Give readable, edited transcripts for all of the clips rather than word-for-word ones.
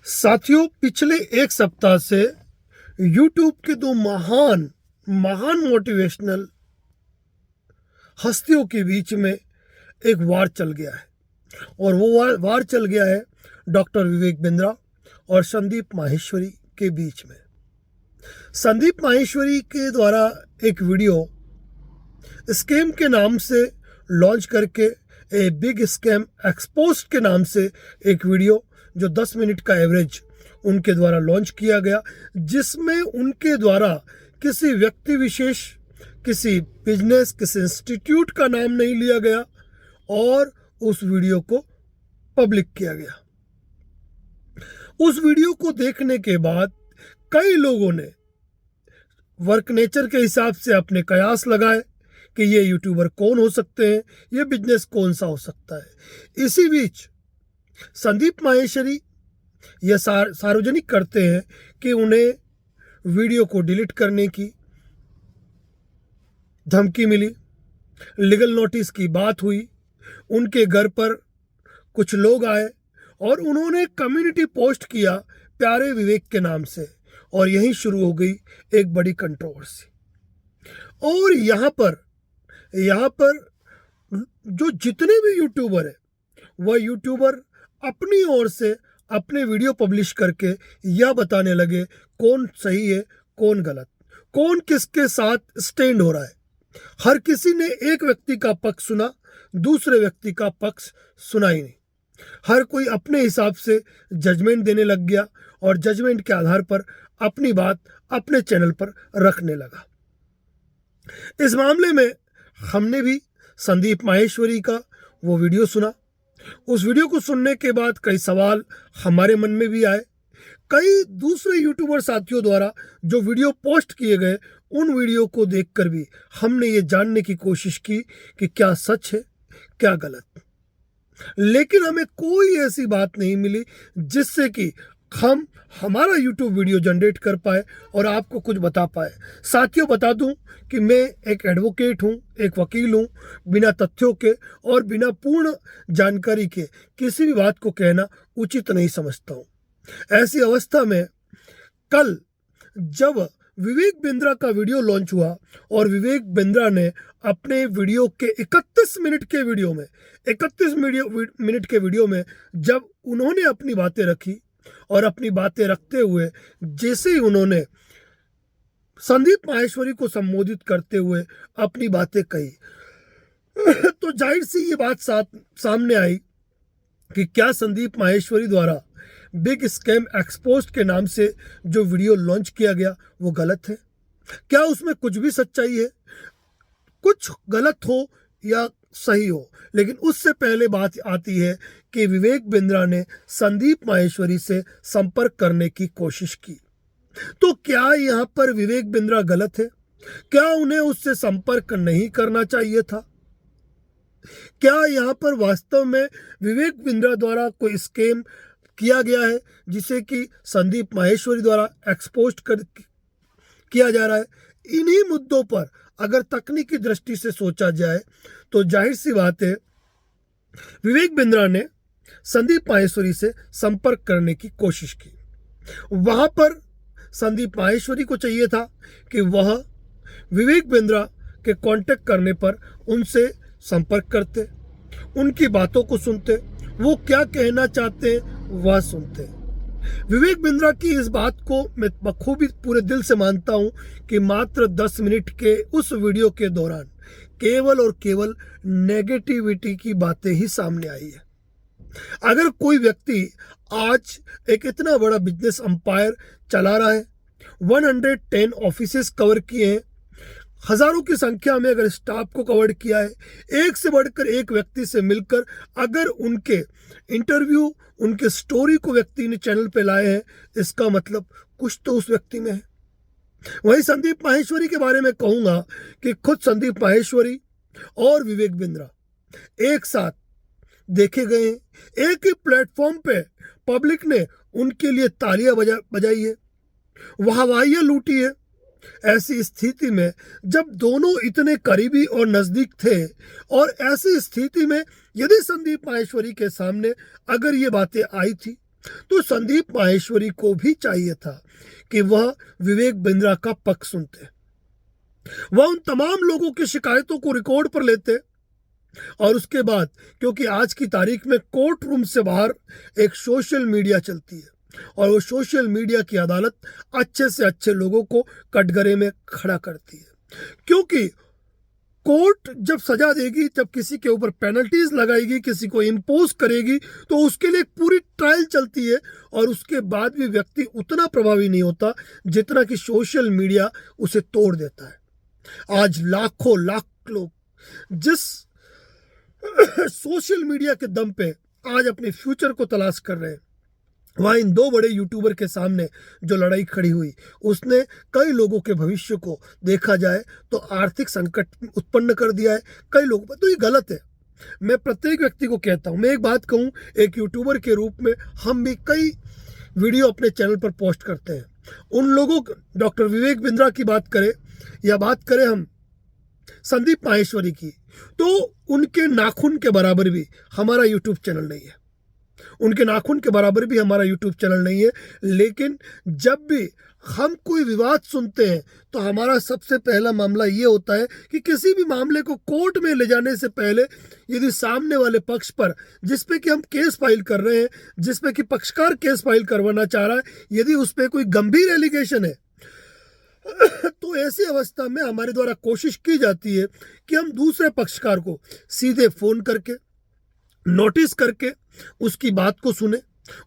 साथियों, पिछले एक सप्ताह से YouTube के दो महान महान मोटिवेशनल हस्तियों के बीच में एक वार चल गया है। और वो वार चल गया है डॉक्टर विवेक बिंद्रा और संदीप माहेश्वरी के बीच में। संदीप माहेश्वरी के द्वारा एक वीडियो स्कैम के नाम से लॉन्च करके ए बिग स्कैम एक्सपोज्ड के नाम से एक वीडियो जो 10 मिनट का एवरेज उनके द्वारा लॉन्च किया गया, जिसमें उनके द्वारा किसी व्यक्ति विशेष, किसी बिजनेस, किसी इंस्टीट्यूट का नाम नहीं लिया गया और उस वीडियो को पब्लिक किया गया। उस वीडियो को देखने के बाद कई लोगों ने वर्क नेचर के हिसाब से अपने कयास लगाए कि ये यूट्यूबर कौन हो सकते हैं, ये बिजनेस कौन सा हो सकता है। इसी बीच संदीप माहेश्वरी यह सार्वजनिक करते हैं कि उन्हें वीडियो को डिलीट करने की धमकी मिली, लीगल नोटिस की बात हुई, उनके घर पर कुछ लोग आए और उन्होंने कम्युनिटी पोस्ट किया प्यारे विवेक के नाम से, और यहीं शुरू हो गई एक बड़ी कंट्रोवर्सी। और यहाँ पर जो जितने भी यूट्यूबर है, वह यूट्यूबर अपनी ओर से अपने वीडियो पब्लिश करके यह बताने लगे कौन सही है, कौन गलत, कौन किसके साथ स्टैंड हो रहा है। हर किसी ने एक व्यक्ति का पक्ष सुना, दूसरे व्यक्ति का पक्ष सुना ही नहीं। हर कोई अपने हिसाब से जजमेंट देने लग गया और जजमेंट के आधार पर अपनी बात अपने चैनल पर रखने लगा। इस मामले में हमने भी संदीप माहेश्वरी का वो वीडियो सुना। उस वीडियो को सुनने के बाद कई सवाल हमारे मन में भी आए। कई दूसरे यूट्यूबर साथियों द्वारा जो वीडियो पोस्ट किए गए, उन वीडियो को देखकर भी हमने ये जानने की कोशिश की कि क्या सच है, क्या गलत। लेकिन हमें कोई ऐसी बात नहीं मिली जिससे कि हम हमारा YouTube वीडियो जनरेट कर पाए और आपको कुछ बता पाए। साथियों, बता दूं कि मैं एक एडवोकेट हूं, एक वकील हूं। बिना तथ्यों के और बिना पूर्ण जानकारी के किसी भी बात को कहना उचित नहीं समझता हूं। ऐसी अवस्था में कल जब विवेक बिंद्रा का वीडियो लॉन्च हुआ और विवेक बिंद्रा ने अपने वीडियो के 31 मिनट के वीडियो में जब उन्होंने अपनी बातें रखी और अपनी बातें रखते हुए जैसे ही उन्होंने संदीप माहेश्वरी को संबोधित करते हुए अपनी बातें कही, तो जाहिर सी ये बात सामने आई कि क्या संदीप माहेश्वरी द्वारा बिग स्कैम एक्सपोज्ड के नाम से जो वीडियो लॉन्च किया गया वो गलत है। क्या उसमें कुछ भी सच्चाई है? कुछ गलत हो या सही हो, लेकिन उससे पहले बात आती है कि विवेक बिंद्रा ने संदीप माहेश्वरी से संपर्क करने की कोशिश की। तो क्या यहाँ पर विवेक बिंद्रा गलत है? क्या उन्हें उससे संपर्क नहीं करना चाहिए था? क्या यहाँ पर वास्तव में विवेक बिंद्रा द्वारा कोई स्कैम किया गया है जिसे कि संदीप माहेश्वरी द्वारा एक्सपोज्ड किया जा रहा है? इन्हीं मुद्दों पर अगर तकनीकी दृष्टि से सोचा जाए तो जाहिर सी बात है, विवेक बिंद्रा ने संदीप माहेश्वरी से संपर्क करने की कोशिश की। वहां पर संदीप माहेश्वरी को चाहिए था कि वह विवेक बिंद्रा के कांटेक्ट करने पर उनसे संपर्क करते, उनकी बातों को सुनते, वो क्या कहना चाहते हैं वह सुनते। विवेक बिंद्रा की इस बात को मैं बखूबी पूरे दिल से मानता हूं कि मात्र 10 मिनट के उस वीडियो के दौरान केवल और केवल नेगेटिविटी की बातें ही सामने आई है। अगर कोई व्यक्ति आज एक इतना बड़ा बिजनेस एम्पायर चला रहा है, 110 ऑफिसेस कवर किए हैं, हजारों की संख्या में अगर स्टाफ को कवर किया है, एक से बढ़कर एक व्यक्ति से मिलकर अगर उनके इंटरव्यू, उनके स्टोरी को व्यक्ति ने चैनल पे लाए हैं, इसका मतलब कुछ तो उस व्यक्ति में है। वहीं संदीप माहेश्वरी के बारे में कहूंगा कि खुद संदीप माहेश्वरी और विवेक बिंद्रा एक साथ देखे गए हैं, एक ही प्लेटफॉर्म पे पब्लिक ने उनके लिए तालियां बजाई है, वाहवाहियां लूटी है। ऐसी स्थिति में जब दोनों इतने करीबी और नजदीक थे, और ऐसी स्थिति में यदि संदीप माहेश्वरी के सामने अगर ये बातें आई थी तो संदीप माहेश्वरी को भी चाहिए था कि वह विवेक बिंद्रा का पक्ष सुनते, वह उन तमाम लोगों की शिकायतों को रिकॉर्ड पर लेते, और उसके बाद, क्योंकि आज की तारीख में कोर्ट रूम से बाहर एक सोशल मीडिया चलती है और वो सोशल मीडिया की अदालत अच्छे से अच्छे लोगों को कटघरे में खड़ा करती है, क्योंकि कोर्ट जब सजा देगी, जब किसी के ऊपर पेनल्टीज लगाएगी, किसी को इम्पोज करेगी, तो उसके लिए एक पूरी ट्रायल चलती है और उसके बाद भी व्यक्ति उतना प्रभावी नहीं होता जितना कि सोशल मीडिया उसे तोड़ देता है। आज लाखों लाख लोग जिस सोशल मीडिया के दम पे आज अपने फ्यूचर को तलाश कर रहे हैं, वहाँ इन दो बड़े यूट्यूबर के सामने जो लड़ाई खड़ी हुई, उसने कई लोगों के भविष्य को देखा जाए तो आर्थिक संकट उत्पन्न कर दिया है कई लोगों पर। तो ये गलत है। मैं प्रत्येक व्यक्ति को कहता हूँ, मैं एक बात कहूँ, एक यूट्यूबर के रूप में हम भी कई वीडियो अपने चैनल पर पोस्ट करते हैं। उन लोगों, डॉक्टर विवेक बिंद्रा की बात करें या बात करें हम संदीप माहेश्वरी की, तो उनके नाखून के बराबर भी हमारा यूट्यूब चैनल नहीं है, उनके नाखून के बराबर भी हमारा यूट्यूब चैनल नहीं है। लेकिन जब भी हम कोई विवाद सुनते हैं तो हमारा सबसे पहला मामला ये होता है कि किसी भी मामले को कोर्ट में ले जाने से पहले यदि सामने वाले पक्ष पर, जिस पे कि हम केस फाइल कर रहे हैं, जिस पे कि पक्षकार केस फाइल करवाना चाह रहा है, यदि उस पर कोई गंभीर एलिगेशन है तो ऐसी अवस्था में हमारे द्वारा कोशिश की जाती है कि हम दूसरे पक्षकार को सीधे फोन करके, नोटिस करके उसकी बात को सुने,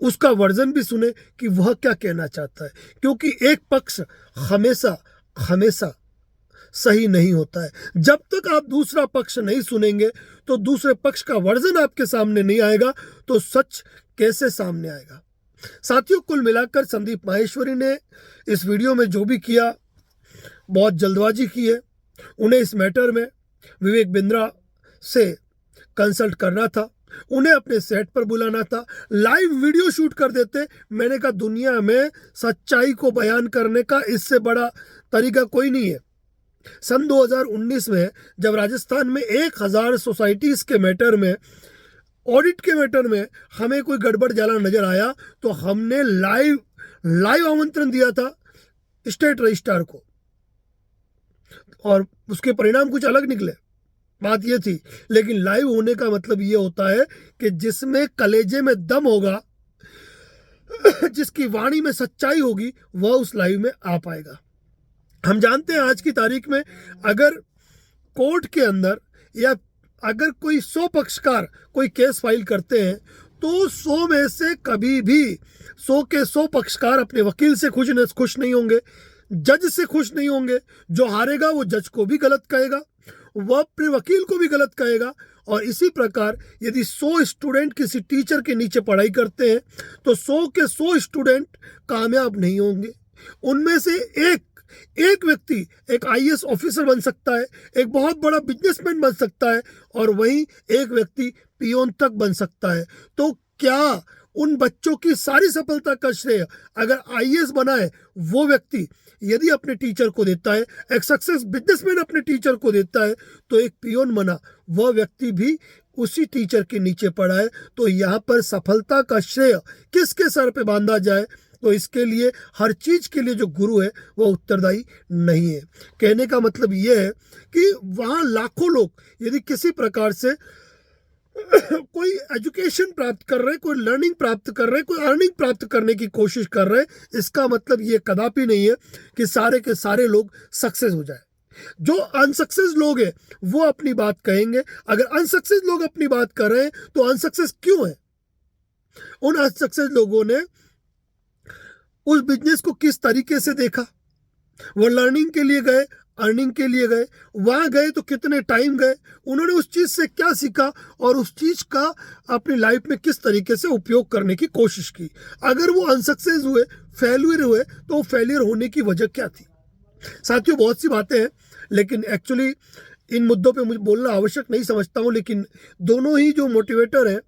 उसका वर्जन भी सुने कि वह क्या कहना चाहता है, क्योंकि एक पक्ष हमेशा हमेशा सही नहीं होता है। जब तक आप दूसरा पक्ष नहीं सुनेंगे तो दूसरे पक्ष का वर्जन आपके सामने नहीं आएगा तो सच कैसे सामने आएगा। साथियों, कुल मिलाकर संदीप माहेश्वरी ने इस वीडियो में जो भी किया बहुत जल्दबाजी की है। उन्हें इस मैटर में विवेक बिंद्रा से कंसल्ट करना था, उन्हें अपने सेट पर बुलाना था, लाइव वीडियो शूट कर देते। मैंने कहा दुनिया में सच्चाई को बयान करने का इससे बड़ा तरीका कोई नहीं है। सन 2019 में जब राजस्थान में 1000 सोसाइटीज के मैटर में, ऑडिट के मैटर में हमें कोई गड़बड़ जाला नजर आया तो हमने लाइव आमंत्रण दिया था स्टेट रजिस्ट्रार को, और उसके परिणाम कुछ अलग निकले। बात ये थी, लेकिन लाइव होने का मतलब ये होता है कि जिसमें कलेजे में दम होगा, जिसकी वाणी में सच्चाई होगी, वह उस लाइव में आ पाएगा। हम जानते हैं आज की तारीख में अगर कोर्ट के अंदर या अगर कोई 100 पक्षकार कोई केस फाइल करते हैं तो 100 में से कभी भी 100 के 100 पक्षकार अपने वकील से खुश नहीं होंगे, जज से खुश नहीं होंगे। जो हारेगा वो जज को भी गलत कहेगा, वह अपने वकील को भी गलत कहेगा। और इसी प्रकार यदि 100 स्टूडेंट किसी टीचर के नीचे पढ़ाई करते हैं तो 100 के 100 स्टूडेंट कामयाब नहीं होंगे। उनमें से एक व्यक्ति एक आईएएस ऑफिसर बन सकता है, एक बहुत बड़ा बिजनेसमैन बन सकता है, और वहीं एक व्यक्ति पियोन तक बन सकता है। तो क्या उन बच्चों की सारी सफलता का श्रेय अगर आईएएस बना है वो व्यक्ति यदि अपने टीचर को देता है, एक सक्सेस बिजनेसमैन अपने टीचर को देता है, तो एक पियोन बना वह व्यक्ति भी उसी टीचर के नीचे पड़ा है। तो यहाँ पर सफलता का श्रेय किसके सर पे बांधा जाए, तो इसके लिए हर चीज के लिए जो गुरु है वह उत्तरदायी नहीं है। कहने का मतलब यह है कि वहाँ लाखों लोग यदि किसी प्रकार से कोई एजुकेशन प्राप्त कर रहे, कोई लर्निंग प्राप्त कर रहे, कोई अर्निंग प्राप्त करने की कोशिश कर रहे, इसका मतलब ये कदापि नहीं है कि सारे के सारे लोग सक्सेस हो जाए। जो अनसक्सेस लोग हैं वो अपनी बात कहेंगे। अगर अनसक्सेस लोग अपनी बात कर रहे हैं तो अनसक्सेस क्यों है? उन अनसक्सेस लोगों ने उस बिजनेस को किस तरीके से देखा, वो लर्निंग के लिए गए, अर्निंग के लिए गए, वहां गए तो कितने टाइम गए, उन्होंने उस चीज से क्या सीखा और उस चीज का अपनी लाइफ में किस तरीके से उपयोग करने की कोशिश की। अगर वो अनसक्सेस हुए, फेल्यूर हुए, तो वो फेलियर होने की वजह क्या थी? साथियों, बहुत सी बातें हैं, लेकिन एक्चुअली इन मुद्दों पे मुझे बोलना आवश्यक नहीं समझता हूँ। लेकिन दोनों ही जो मोटिवेटर हैं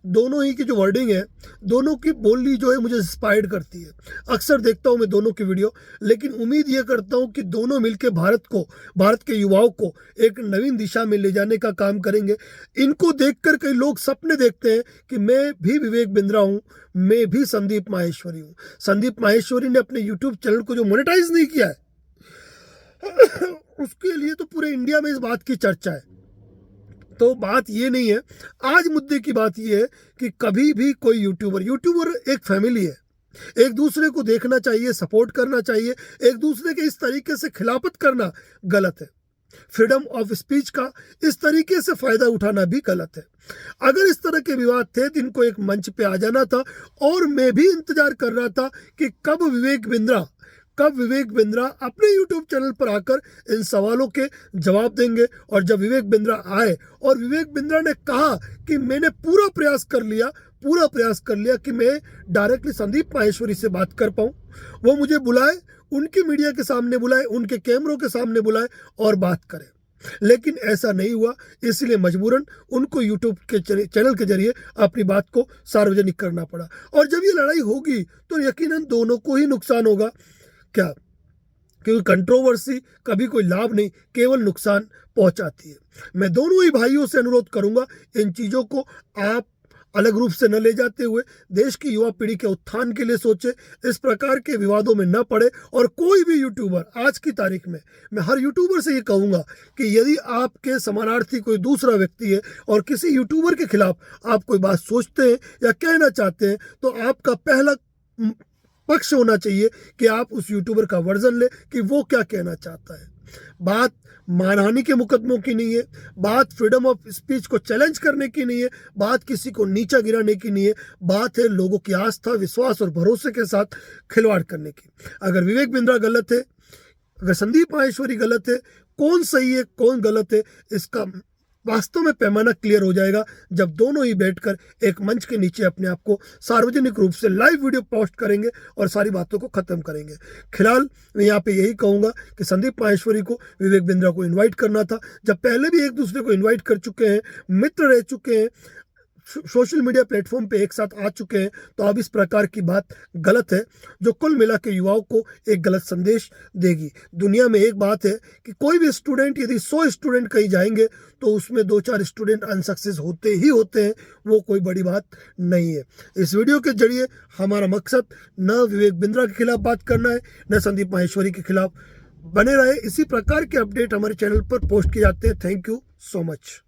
दोनों ही की जो वर्डिंग है, दोनों की बोली जो है मुझे इंस्पायर्ड करती है। अक्सर देखता हूं मैं दोनों की वीडियो, लेकिन उम्मीद ये करता हूं कि दोनों मिलकर भारत के युवाओं को एक नवीन दिशा में ले जाने का काम करेंगे। इनको देखकर कई लोग सपने देखते हैं कि मैं भी विवेक बिंद्रा हूं, मैं भी संदीप माहेश्वरी हूं। संदीप माहेश्वरी ने अपने यूट्यूब चैनल को जो मोनेटाइज नहीं किया है उसके लिए तो पूरे इंडिया में इस बात की चर्चा है। तो बात ये नहीं है, आज मुद्दे की बात ये है कि कभी भी कोई यूट्यूबर एक फैमिली है। एक दूसरे को देखना चाहिए, सपोर्ट करना चाहिए। एक दूसरे के इस तरीके से खिलाफत करना गलत है। फ्रीडम ऑफ स्पीच का इस तरीके से फायदा उठाना भी गलत है। अगर इस तरह के विवाद थे तो इनको एक मंच पे आ जाना था, और मैं भी इंतजार कर रहा था कि कब विवेक बिंद्रा अपने YouTube चैनल पर आकर इन सवालों के जवाब देंगे। और जब विवेक बिंद्रा आए और विवेक बिंद्रा ने कहा कि मैंने पूरा प्रयास कर लिया कि मैं डायरेक्टली संदीप माहेश्वरी से बात कर पाऊं, वो मुझे बुलाए, उनकी मीडिया के सामने बुलाए, उनके कैमरों के सामने बुलाए और बात करें, लेकिन ऐसा नहीं हुआ। इसलिए मजबूरन उनको यूट्यूब के चैनल के जरिए अपनी बात को सार्वजनिक करना पड़ा। और जब ये लड़ाई होगी तो यकीनन दोनों को ही नुकसान होगा। क्या? क्योंकि कंट्रोवर्सी कभी कोई लाभ नहीं, केवल नुकसान पहुंचाती है। मैं दोनों ही भाइयों से अनुरोध करूंगा, इन चीजों को आप अलग रूप से न ले जाते हुए देश की युवा पीढ़ी के उत्थान के लिए सोचे, इस प्रकार के विवादों में न पड़े। और कोई भी यूट्यूबर आज की तारीख में, मैं हर यूट्यूबर से ये कहूंगा कि यदि आपके समानार्थी कोई दूसरा व्यक्ति है और किसी यूट्यूबर के खिलाफ आप कोई बात सोचते हैं या कहना चाहते हैं, तो आपका पहला पक्ष होना चाहिए कि आप उस यूट्यूबर का वर्जन ले कि वो क्या कहना चाहता है। बात मानहानि के मुकदमों की नहीं है, बात फ्रीडम ऑफ स्पीच को चैलेंज करने की नहीं है, बात किसी को नीचा गिराने की नहीं है, बात है लोगों की आस्था, विश्वास और भरोसे के साथ खिलवाड़ करने की। अगर विवेक बिंद्रा गलत है, अगर संदीप माहेश्वरी गलत है, कौन सही है कौन गलत है, इसका वास्तव में पैमाना क्लियर हो जाएगा जब दोनों ही बैठकर एक मंच के नीचे अपने आप को सार्वजनिक रूप से लाइव वीडियो पोस्ट करेंगे और सारी बातों को खत्म करेंगे। फिलहाल मैं यहाँ पे यही कहूंगा कि संदीप माहेश्वरी को विवेक बिंद्रा को इनवाइट करना था, जब पहले भी एक दूसरे को इनवाइट कर चुके हैं, मित्र रह चुके हैं, सोशल मीडिया प्लेटफॉर्म पे एक साथ आ चुके हैं, तो अब इस प्रकार की बात गलत है, जो कुल मिला के युवाओं को एक गलत संदेश देगी। दुनिया में एक बात है कि कोई भी स्टूडेंट, यदि 100 स्टूडेंट कहीं जाएंगे तो उसमें 2-4 स्टूडेंट अनसक्सेस होते ही होते हैं, वो कोई बड़ी बात नहीं है। इस वीडियो के जरिए हमारा मकसद न विवेक बिंद्रा के खिलाफ बात करना है, न संदीप माहेश्वरी के खिलाफ। बने रहे, इसी प्रकार के अपडेट हमारे चैनल पर पोस्ट किए जाते हैं। Thank you so much.